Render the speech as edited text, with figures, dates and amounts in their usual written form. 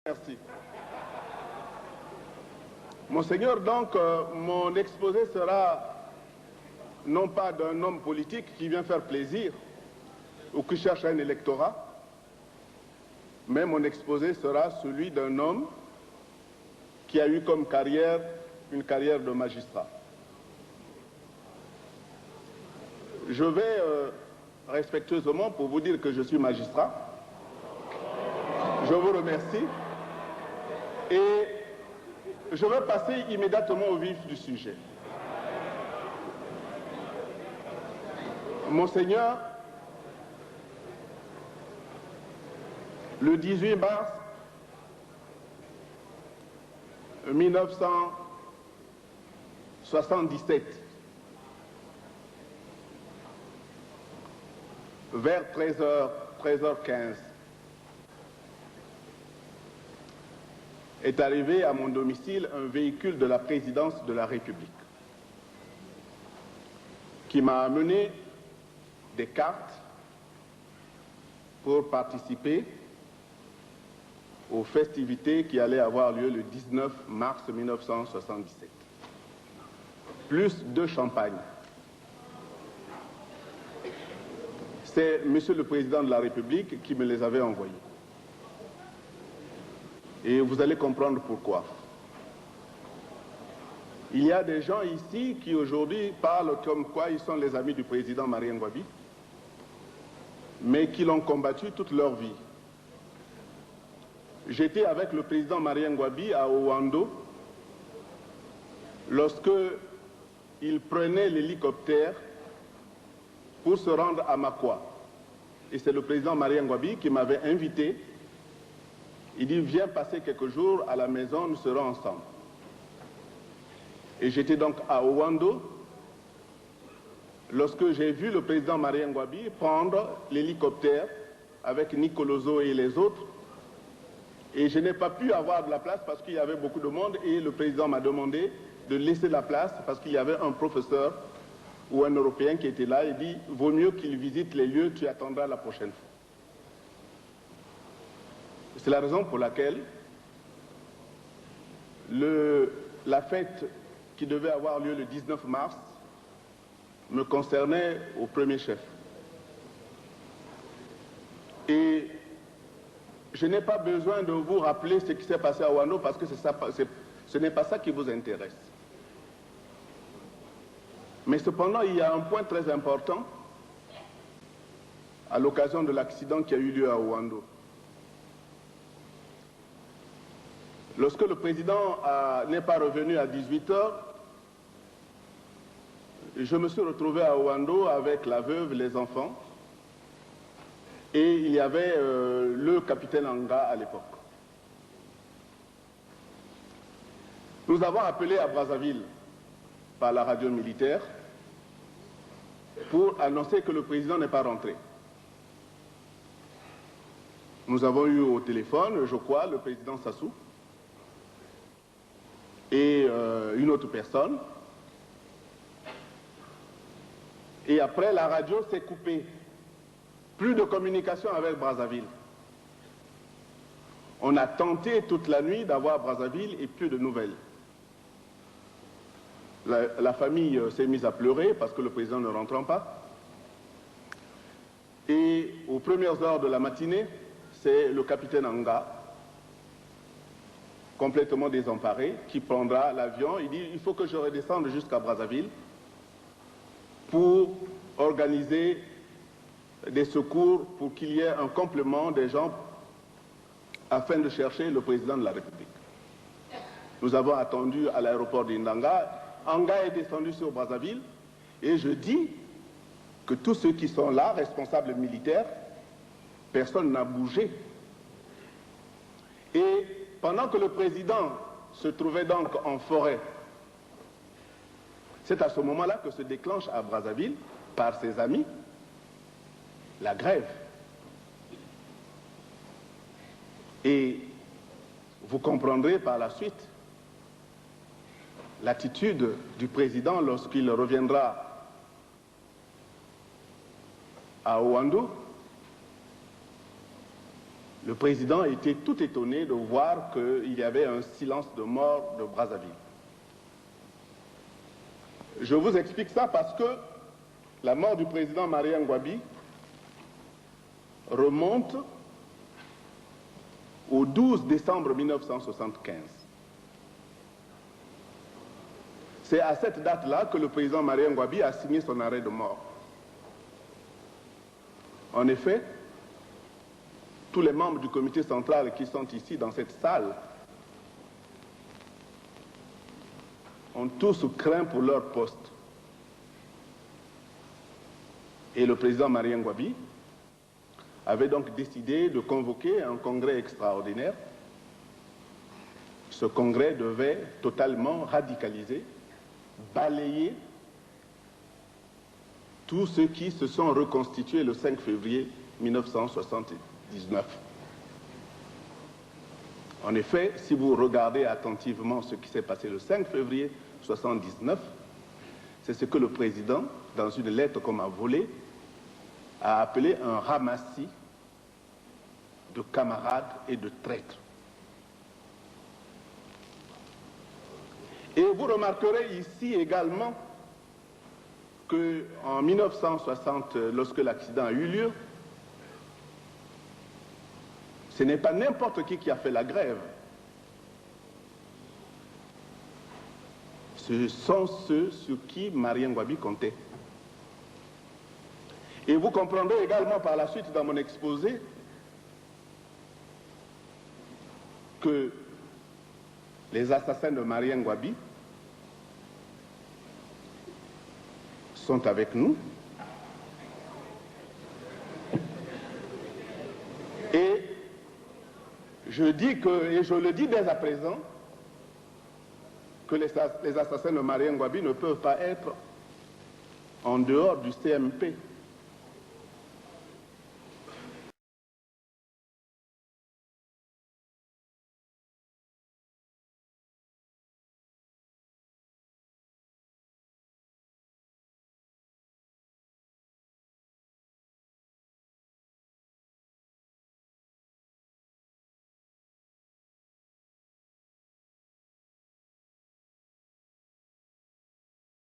Merci. Monseigneur, donc, mon exposé sera non pas d'un homme politique qui vient faire plaisir ou qui cherche un électorat, mais mon exposé sera celui d'un homme qui a eu comme carrière une carrière de magistrat. Je vais respectueusement pour vous dire que je suis magistrat. Je vous remercie et je vais passer immédiatement au vif du sujet. Monseigneur, le 18 mars 1977, vers 13h15, est arrivé à mon domicile un véhicule de la présidence de la République qui m'a amené des cartes pour participer aux festivités qui allaient avoir lieu le 19 mars 1977. Plus 2 champagnes. C'est Monsieur le Président de la République qui me les avait envoyés. Et vous allez comprendre pourquoi. Il y a des gens ici qui aujourd'hui parlent comme quoi ils sont les amis du président Marien Ngouabi, mais qui l'ont combattu toute leur vie. J'étais avec le président Marien Ngouabi à Ouando lorsque il prenait l'hélicoptère pour se rendre à Makwa. Et c'est le président Marien Ngouabi qui m'avait invité. Il dit, viens passer quelques jours à la maison, nous serons ensemble. Et j'étais donc à Ouando lorsque j'ai vu le président Marien Ngouabi prendre l'hélicoptère avec Nicolozo et les autres. Et je n'ai pas pu avoir de la place parce qu'il y avait beaucoup de monde et le président m'a demandé de laisser la place parce qu'il y avait un professeur ou un Européen qui était là. Il dit, vaut mieux qu'il visite les lieux, tu attendras la prochaine fois. C'est la raison pour laquelle la fête qui devait avoir lieu le 19 mars me concernait au premier chef. Et je n'ai pas besoin de vous rappeler ce qui s'est passé à Ouando parce que ce n'est pas ça qui vous intéresse. Mais cependant, il y a un point très important à l'occasion de l'accident qui a eu lieu à Ouando. Lorsque le président n'est pas revenu à 18h, je me suis retrouvé à Ouando avec la veuve, les enfants, et il y avait le capitaine Anga à l'époque. Nous avons appelé à Brazzaville par la radio militaire pour annoncer que le président n'est pas rentré. Nous avons eu au téléphone, je crois, le président Sassou et une autre personne. Et après, la radio s'est coupée. Plus de communication avec Brazzaville. On a tenté toute la nuit d'avoir Brazzaville et plus de nouvelles. La famille s'est mise à pleurer parce que le président ne rentrant pas. Et aux premières heures de la matinée, c'est le capitaine Anga, complètement désemparé, qui prendra l'avion. Il dit, il faut que je redescende jusqu'à Brazzaville pour organiser des secours, pour qu'il y ait un complément des gens afin de chercher le président de la République. Nous avons attendu à l'aéroport d'Indanga. Anga est descendu sur Brazzaville et je dis que tous ceux qui sont là, responsables militaires, personne n'a bougé. Et pendant que le président se trouvait donc en forêt, c'est à ce moment-là que se déclenche à Brazzaville, par ses amis, la grève. Et vous comprendrez par la suite l'attitude du président lorsqu'il reviendra à Ouando. le président était tout étonné de voir qu'il y avait un silence de mort de Brazzaville. Je vous explique ça parce que la mort du président Marien Ngouabi remonte au 12 décembre 1975. C'est à cette date-là que le président Marien Ngouabi a signé son arrêt de mort. En effet, tous les membres du comité central qui sont ici dans cette salle ont tous craint pour leur poste. Et le président Marien Ngouabi avait donc décidé de convoquer un congrès extraordinaire. Ce congrès devait totalement radicaliser, balayer tous ceux qui se sont reconstitués le 5 février 1979. En effet, si vous regardez attentivement ce qui s'est passé le 5 février 1979, c'est ce que le président, dans une lettre qu'on m'a volée, a appelé un ramassis de camarades et de traîtres. Et vous remarquerez ici également qu'en 1960, lorsque l'accident a eu lieu, ce n'est pas n'importe qui a fait la grève. Ce sont ceux sur qui Marien Ngouabi comptait. Et vous comprendrez également par la suite dans mon exposé que les assassins de Marien Ngouabi sont avec nous. Et je dis que, et je le dis dès à présent, que les assassins de Marien Ngouabi ne peuvent pas être en dehors du CMP.